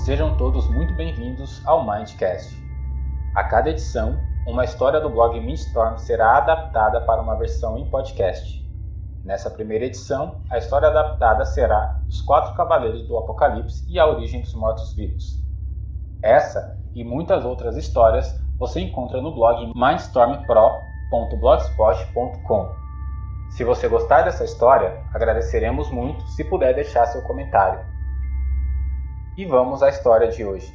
Sejam todos muito bem-vindos ao Mindcast. A cada edição, uma história do blog Mindstorm será adaptada para uma versão em podcast. Nessa primeira edição, a história adaptada será Os Quatro Cavaleiros do Apocalipse e a Origem dos Mortos-Vivos. Essa e muitas outras histórias você encontra no blog mindstormpro.blogspot.com. Se você gostar dessa história, agradeceremos muito se puder deixar seu comentário. E vamos à história de hoje: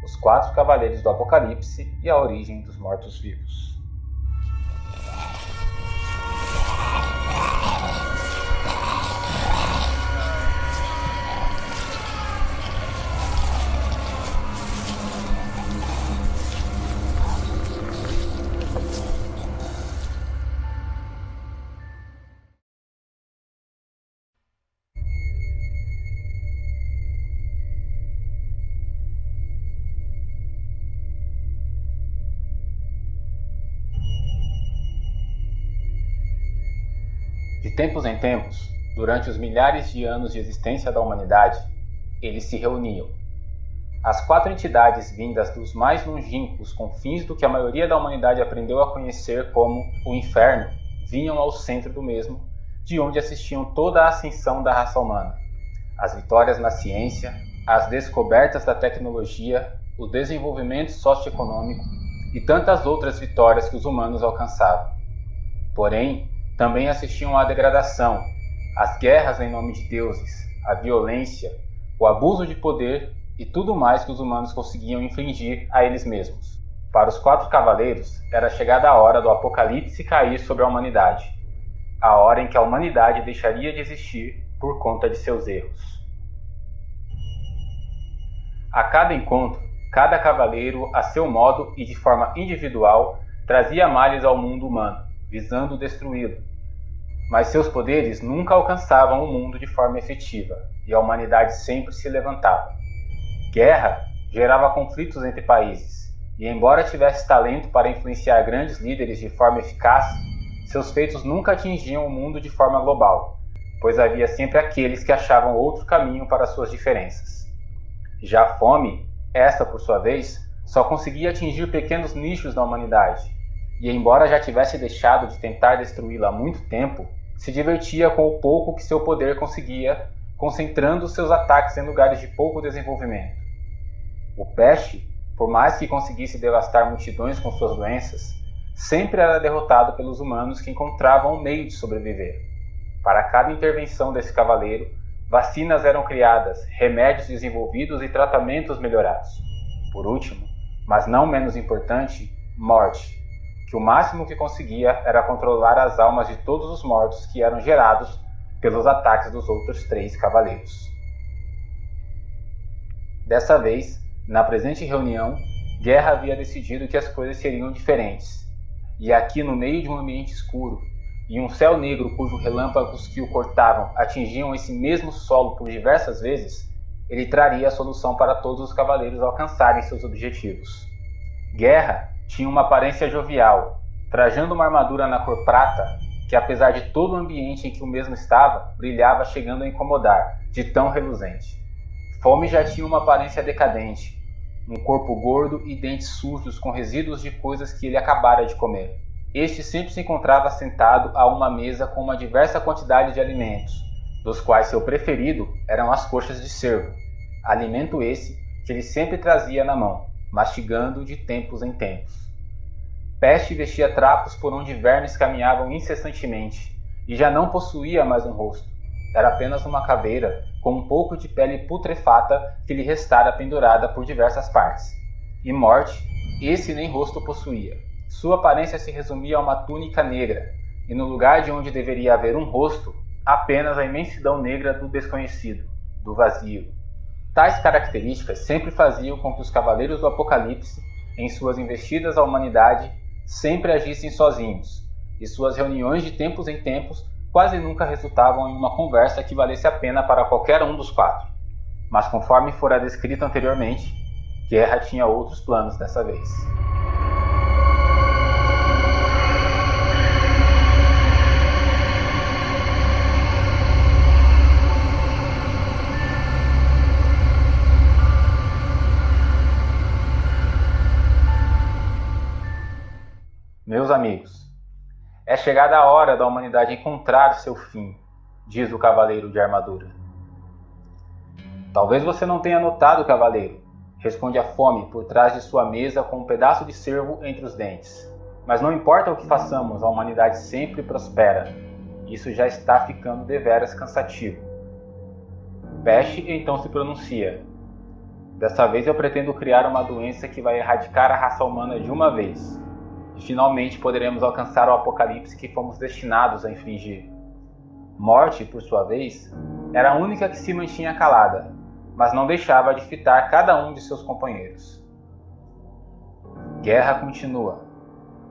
Os Quatro Cavaleiros do Apocalipse e a Origem dos Mortos-Vivos. De tempos em tempos, durante os milhares de anos de existência da humanidade, eles se reuniam. As quatro entidades vindas dos mais longínquos confins do que a maioria da humanidade aprendeu a conhecer como o Inferno vinham ao centro do mesmo, de onde assistiam toda a ascensão da raça humana. As vitórias na ciência, as descobertas da tecnologia, o desenvolvimento socioeconômico e tantas outras vitórias que os humanos alcançavam. Porém, também assistiam à degradação, às guerras em nome de deuses, à violência, o abuso de poder e tudo mais que os humanos conseguiam infligir a eles mesmos. Para os quatro cavaleiros, era chegada a hora do apocalipse cair sobre a humanidade, a hora em que a humanidade deixaria de existir por conta de seus erros. A cada encontro, cada cavaleiro, a seu modo e de forma individual, trazia males ao mundo humano, visando destruí-lo. Mas seus poderes nunca alcançavam o mundo de forma efetiva, e a humanidade sempre se levantava. Guerra gerava conflitos entre países, e embora tivesse talento para influenciar grandes líderes de forma eficaz, seus feitos nunca atingiam o mundo de forma global, pois havia sempre aqueles que achavam outro caminho para suas diferenças. Já a fome, esta por sua vez, só conseguia atingir pequenos nichos da humanidade, e embora já tivesse deixado de tentar destruí-la há muito tempo, se divertia com o pouco que seu poder conseguia, concentrando seus ataques em lugares de pouco desenvolvimento. O Peste, por mais que conseguisse devastar multidões com suas doenças, sempre era derrotado pelos humanos que encontravam um meio de sobreviver. Para cada intervenção desse cavaleiro, vacinas eram criadas, remédios desenvolvidos e tratamentos melhorados. Por último, mas não menos importante, morte, que o máximo que conseguia era controlar as almas de todos os mortos que eram gerados pelos ataques dos outros três cavaleiros. Dessa vez, na presente reunião, Guerra havia decidido que as coisas seriam diferentes, e aqui no meio de um ambiente escuro, e um céu negro cujos relâmpagos que o cortavam atingiam esse mesmo solo por diversas vezes, ele traria a solução para todos os cavaleiros alcançarem seus objetivos. Guerra tinha uma aparência jovial, trajando uma armadura na cor prata, que apesar de todo o ambiente em que o mesmo estava, brilhava chegando a incomodar, de tão reluzente. Fome já tinha uma aparência decadente, um corpo gordo e dentes sujos com resíduos de coisas que ele acabara de comer. Este sempre se encontrava sentado a uma mesa com uma diversa quantidade de alimentos, dos quais seu preferido eram as coxas de cervo, alimento esse que ele sempre trazia na mão, mastigando de tempos em tempos. Peste vestia trapos por onde vermes caminhavam incessantemente, e já não possuía mais um rosto. Era apenas uma caveira com um pouco de pele putrefata que lhe restara pendurada por diversas partes. E Morte, esse nem rosto possuía. Sua aparência se resumia a uma túnica negra, e no lugar de onde deveria haver um rosto, apenas a imensidão negra do desconhecido, do vazio. Tais características sempre faziam com que os Cavaleiros do Apocalipse, em suas investidas à humanidade, sempre agissem sozinhos, e suas reuniões de tempos em tempos quase nunca resultavam em uma conversa que valesse a pena para qualquer um dos quatro. Mas conforme fora descrito anteriormente, Guerra tinha outros planos dessa vez. amigos, é chegada a hora da humanidade encontrar seu fim, diz o cavaleiro de armadura. Talvez você não tenha notado, cavaleiro, responde a fome por trás de sua mesa com um pedaço de cervo entre os dentes. Mas não importa o que façamos, a humanidade sempre prospera. Isso já está ficando deveras cansativo. Peste então se pronuncia. Dessa vez eu pretendo criar uma doença que vai erradicar a raça humana de uma vez. E finalmente poderemos alcançar o apocalipse que fomos destinados a infligir. Morte, por sua vez, era a única que se mantinha calada, mas não deixava de fitar cada um de seus companheiros. Guerra continua.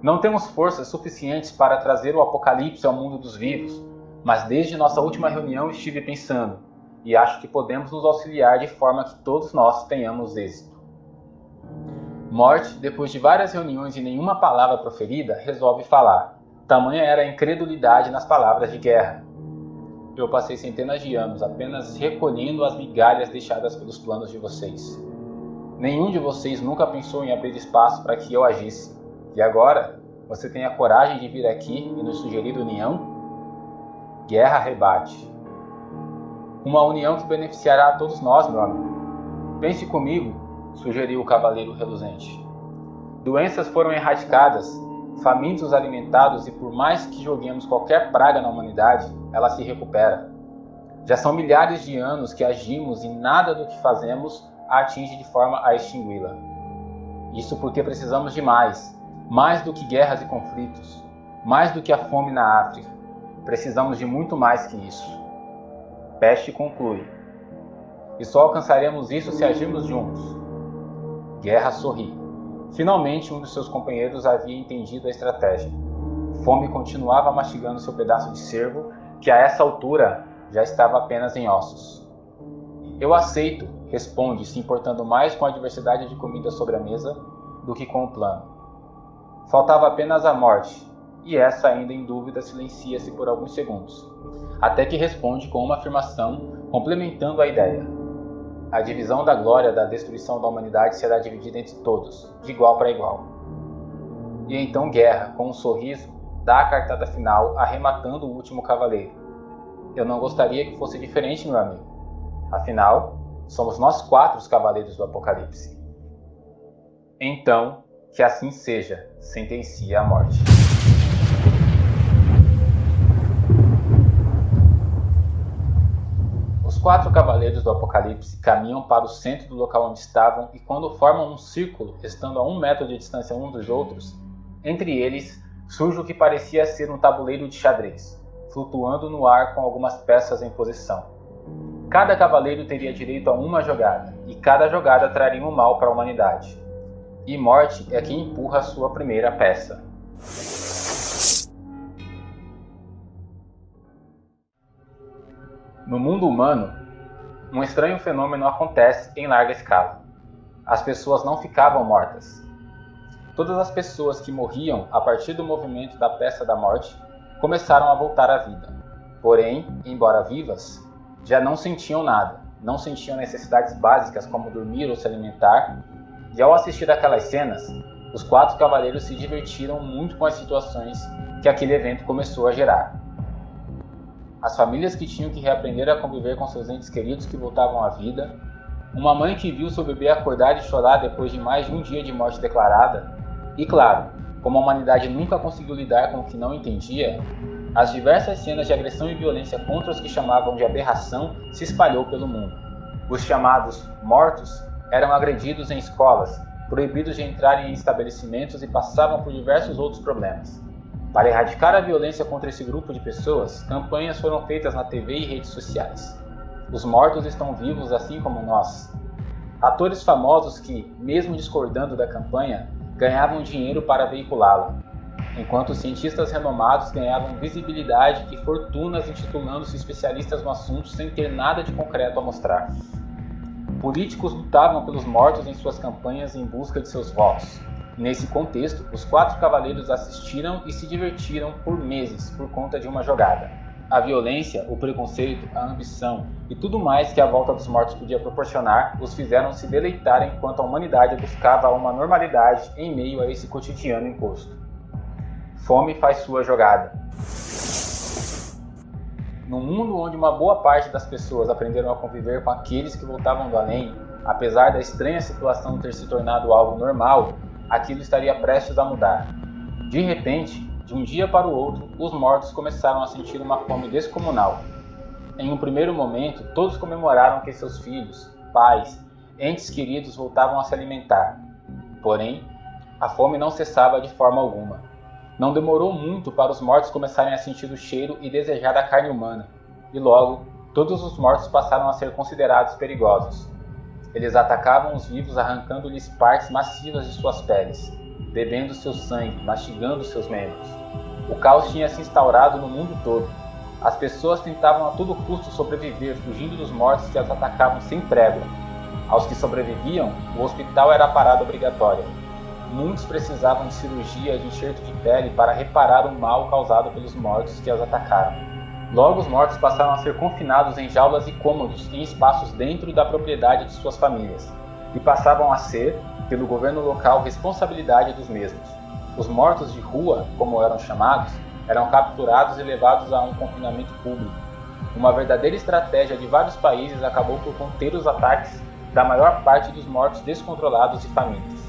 Não temos forças suficientes para trazer o apocalipse ao mundo dos vivos, mas desde nossa última reunião estive pensando, e acho que podemos nos auxiliar de forma que todos nós tenhamos êxito. Morte, depois de várias reuniões e nenhuma palavra proferida, resolve falar. Tamanha era a incredulidade nas palavras de Guerra. Eu passei centenas de anos apenas recolhendo as migalhas deixadas pelos planos de vocês. Nenhum de vocês nunca pensou em abrir espaço para que eu agisse. E agora, você tem a coragem de vir aqui e nos sugerir união? Guerra rebate. Uma união que beneficiará a todos nós, meu amigo. Pense comigo, sugeriu o cavaleiro reluzente. Doenças foram erradicadas, famintos alimentados e por mais que joguemos qualquer praga na humanidade, ela se recupera. Já são milhares de anos que agimos e nada do que fazemos a atinge de forma a extingui-la. Isso porque precisamos de mais do que guerras e conflitos, mais do que a fome na África. Precisamos de muito mais que isso. Peste conclui. E só alcançaremos isso se agirmos juntos. Guerra sorri. Finalmente um dos seus companheiros havia entendido a estratégia. Fome continuava mastigando seu pedaço de cervo, que a essa altura já estava apenas em ossos. Eu aceito, responde, se importando mais com a diversidade de comida sobre a mesa do que com o plano. Faltava apenas a morte, e essa ainda em dúvida silencia-se por alguns segundos, até que responde com uma afirmação complementando a ideia. A divisão da glória da destruição da humanidade será dividida entre todos, de igual para igual. E então Guerra, com um sorriso, dá a cartada final, arrematando o último cavaleiro. Eu não gostaria que fosse diferente, meu amigo. Afinal, somos nós 4 os cavaleiros do Apocalipse. Então, que assim seja, sentencia a morte. Os 4 cavaleiros do Apocalipse caminham para o centro do local onde estavam e quando formam um círculo, estando a 1 metro de distância uns dos outros, entre eles surge o que parecia ser um tabuleiro de xadrez, flutuando no ar com algumas peças em posição. Cada cavaleiro teria direito a uma jogada, e cada jogada traria um mal para a humanidade. E Morte é quem empurra a sua primeira peça. No mundo humano, um estranho fenômeno acontece em larga escala. As pessoas não ficavam mortas. Todas as pessoas que morriam a partir do movimento da peça da morte começaram a voltar à vida. Porém, embora vivas, já não sentiam nada, não sentiam necessidades básicas como dormir ou se alimentar, e ao assistir aquelas cenas, os 4 cavaleiros se divertiram muito com as situações que aquele evento começou a gerar. As famílias que tinham que reaprender a conviver com seus entes queridos que voltavam à vida, uma mãe que viu seu bebê acordar e chorar depois de mais de um dia de morte declarada, e claro, como a humanidade nunca conseguiu lidar com o que não entendia, as diversas cenas de agressão e violência contra os que chamavam de aberração se espalhou pelo mundo. Os chamados mortos eram agredidos em escolas, proibidos de entrar em estabelecimentos e passavam por diversos outros problemas. Para erradicar a violência contra esse grupo de pessoas, campanhas foram feitas na TV e redes sociais. Os mortos estão vivos assim como nós. Atores famosos que, mesmo discordando da campanha, ganhavam dinheiro para veiculá-la, enquanto cientistas renomados ganhavam visibilidade e fortunas intitulando-se especialistas no assunto sem ter nada de concreto a mostrar. Políticos lutavam pelos mortos em suas campanhas em busca de seus votos. Nesse contexto, os 4 cavaleiros assistiram e se divertiram por meses por conta de uma jogada. A violência, o preconceito, a ambição e tudo mais que a volta dos mortos podia proporcionar os fizeram se deleitar enquanto a humanidade buscava uma normalidade em meio a esse cotidiano imposto. Fome faz sua jogada. No mundo onde uma boa parte das pessoas aprenderam a conviver com aqueles que voltavam do além, apesar da estranha situação ter se tornado algo normal, aquilo estaria prestes a mudar. De repente, de um dia para o outro, os mortos começaram a sentir uma fome descomunal. Em um primeiro momento, todos comemoraram que seus filhos, pais, entes queridos voltavam a se alimentar. Porém, a fome não cessava de forma alguma. Não demorou muito para os mortos começarem a sentir o cheiro e desejar a carne humana, e logo, todos os mortos passaram a ser considerados perigosos. Eles atacavam os vivos arrancando-lhes partes macias de suas peles, bebendo seu sangue, mastigando seus membros. O caos tinha se instaurado no mundo todo. As pessoas tentavam a todo custo sobreviver, fugindo dos mortos que as atacavam sem trégua. Aos que sobreviviam, o hospital era a parada obrigatória. Muitos precisavam de cirurgia de enxerto de pele para reparar o mal causado pelos mortos que as atacaram. Logo, os mortos passaram a ser confinados em jaulas e cômodos em espaços dentro da propriedade de suas famílias, e passavam a ser, pelo governo local, responsabilidade dos mesmos. Os mortos de rua, como eram chamados, eram capturados e levados a um confinamento público. Uma verdadeira estratégia de vários países acabou por conter os ataques da maior parte dos mortos descontrolados e famintos.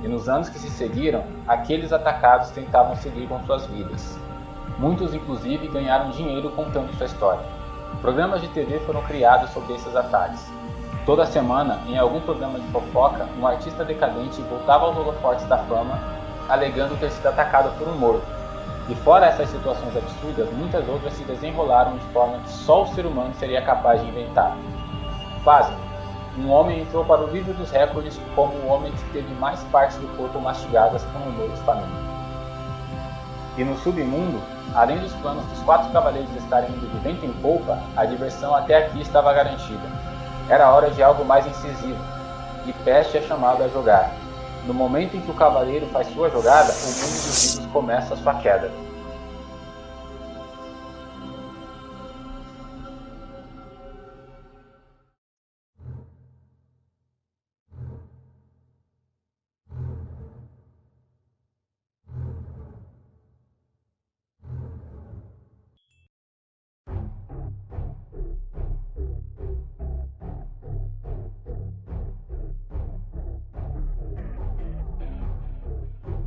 E nos anos que se seguiram, aqueles atacados tentavam seguir com suas vidas. Muitos, inclusive, ganharam dinheiro contando sua história. Programas de TV foram criados sobre esses ataques. Toda semana, em algum programa de fofoca, um artista decadente voltava aos holofotes da fama, alegando ter sido atacado por um morto. E fora essas situações absurdas, muitas outras se desenrolaram de forma que só o ser humano seria capaz de inventar. Pasme. Um homem entrou para o livro dos recordes como o homem que teve mais partes do corpo mastigadas por um morto faminto. E no submundo, além dos planos dos 4 cavaleiros estarem indo de vento em polpa, a diversão até aqui estava garantida. Era hora de algo mais incisivo, e Peste é chamado a jogar. No momento em que o cavaleiro faz sua jogada, o mundo dos vivos começa a sua queda.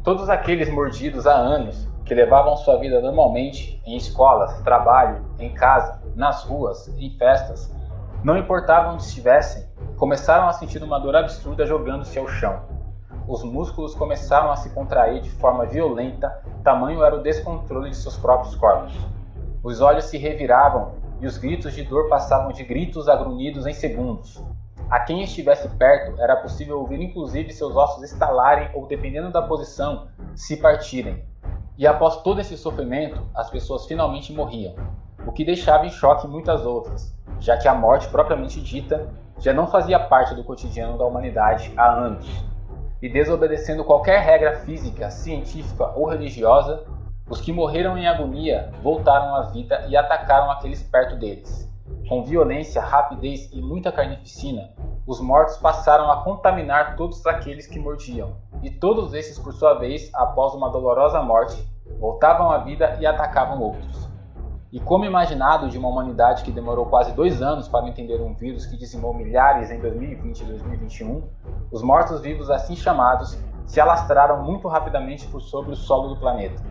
Todos aqueles mordidos há anos, que levavam sua vida normalmente, em escolas, trabalho, em casa, nas ruas, em festas, não importava onde estivessem, começaram a sentir uma dor absurda jogando-se ao chão. Os músculos começaram a se contrair de forma violenta, tamanho era o descontrole de seus próprios corpos. Os olhos se reviravam e os gritos de dor passavam de gritos a grunhidos em segundos. A quem estivesse perto, era possível ouvir inclusive seus ossos estalarem ou, dependendo da posição, se partirem. E após todo esse sofrimento, as pessoas finalmente morriam, o que deixava em choque muitas outras, já que a morte propriamente dita já não fazia parte do cotidiano da humanidade há anos. E desobedecendo qualquer regra física, científica ou religiosa, os que morreram em agonia voltaram à vida e atacaram aqueles perto deles. Com violência, rapidez e muita carnificina, os mortos passaram a contaminar todos aqueles que mordiam, e todos esses, por sua vez, após uma dolorosa morte, voltavam à vida e atacavam outros. E como imaginado de uma humanidade que demorou quase 2 anos para entender um vírus que dizimou milhares em 2020 e 2021, os mortos-vivos assim chamados se alastraram muito rapidamente por sobre o solo do planeta.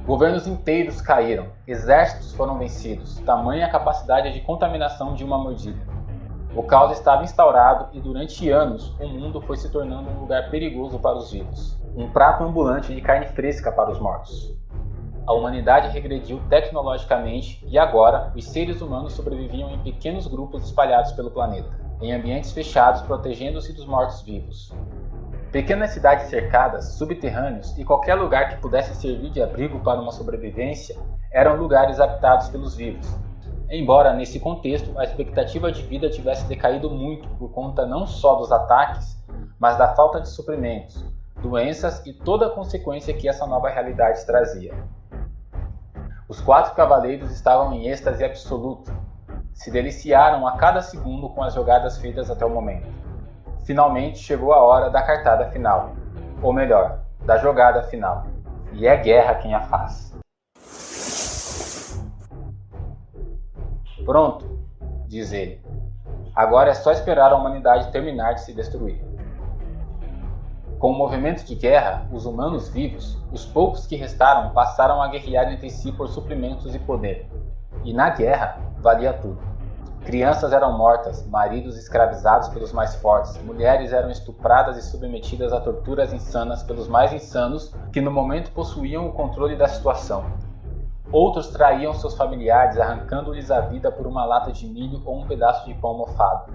Governos inteiros caíram, exércitos foram vencidos, tamanha a capacidade de contaminação de uma mordida. O caos estava instaurado e durante anos o mundo foi se tornando um lugar perigoso para os vivos, um prato ambulante de carne fresca para os mortos. A humanidade regrediu tecnologicamente e agora os seres humanos sobreviviam em pequenos grupos espalhados pelo planeta, em ambientes fechados protegendo-se dos mortos-vivos. Pequenas cidades cercadas, subterrâneos e qualquer lugar que pudesse servir de abrigo para uma sobrevivência eram lugares habitados pelos vivos. Embora, nesse contexto, a expectativa de vida tivesse decaído muito por conta não só dos ataques, mas da falta de suprimentos, doenças e toda a consequência que essa nova realidade trazia. Os 4 cavaleiros estavam em êxtase absoluto. Se deliciaram a cada segundo com as jogadas feitas até o momento. Finalmente chegou a hora da cartada final, ou melhor, da jogada final. e é guerra quem a faz. Pronto, diz ele. Agora é só esperar a humanidade terminar de se destruir. Com o movimento de guerra, os humanos vivos, os poucos que restaram, passaram a guerrear entre si por suprimentos e poder. E na guerra, valia tudo. Crianças eram mortas, maridos escravizados pelos mais fortes, mulheres eram estupradas e submetidas a torturas insanas pelos mais insanos que no momento possuíam o controle da situação. Outros traíam seus familiares, arrancando-lhes a vida por uma lata de milho ou um pedaço de pão mofado.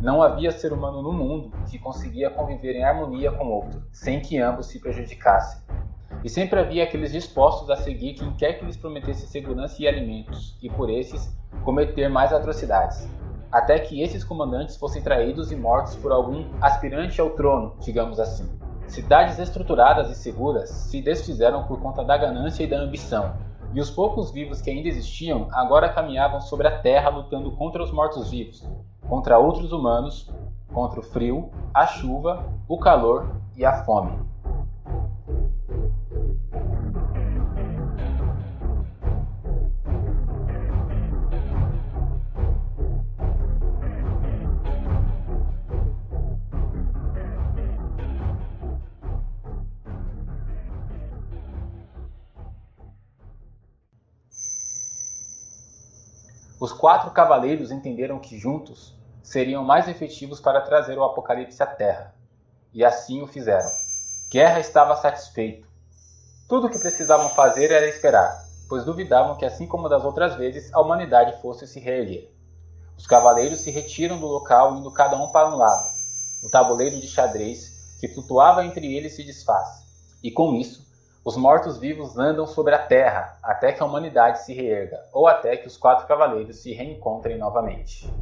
Não havia ser humano no mundo que conseguia conviver em harmonia com outro, sem que ambos se prejudicassem. E sempre havia aqueles dispostos a seguir quem quer que lhes prometesse segurança e alimentos, e por esses cometer mais atrocidades, até que esses comandantes fossem traídos e mortos por algum aspirante ao trono, digamos assim. Cidades estruturadas e seguras se desfizeram por conta da ganância e da ambição, e os poucos vivos que ainda existiam agora caminhavam sobre a terra lutando contra os mortos-vivos, contra outros humanos, contra o frio, a chuva, o calor e a fome. Os 4 cavaleiros entenderam que juntos seriam mais efetivos para trazer o apocalipse à Terra, e assim o fizeram. Guerra estava satisfeito. Tudo o que precisavam fazer era esperar, pois duvidavam que, assim como das outras vezes, a humanidade fosse se reerguer. Os cavaleiros se retiram do local, indo cada um para um lado. O tabuleiro de xadrez que flutuava entre eles se desfaz, e com isso, os mortos-vivos andam sobre a terra até que a humanidade se reerga, ou até que os 4 cavaleiros se reencontrem novamente.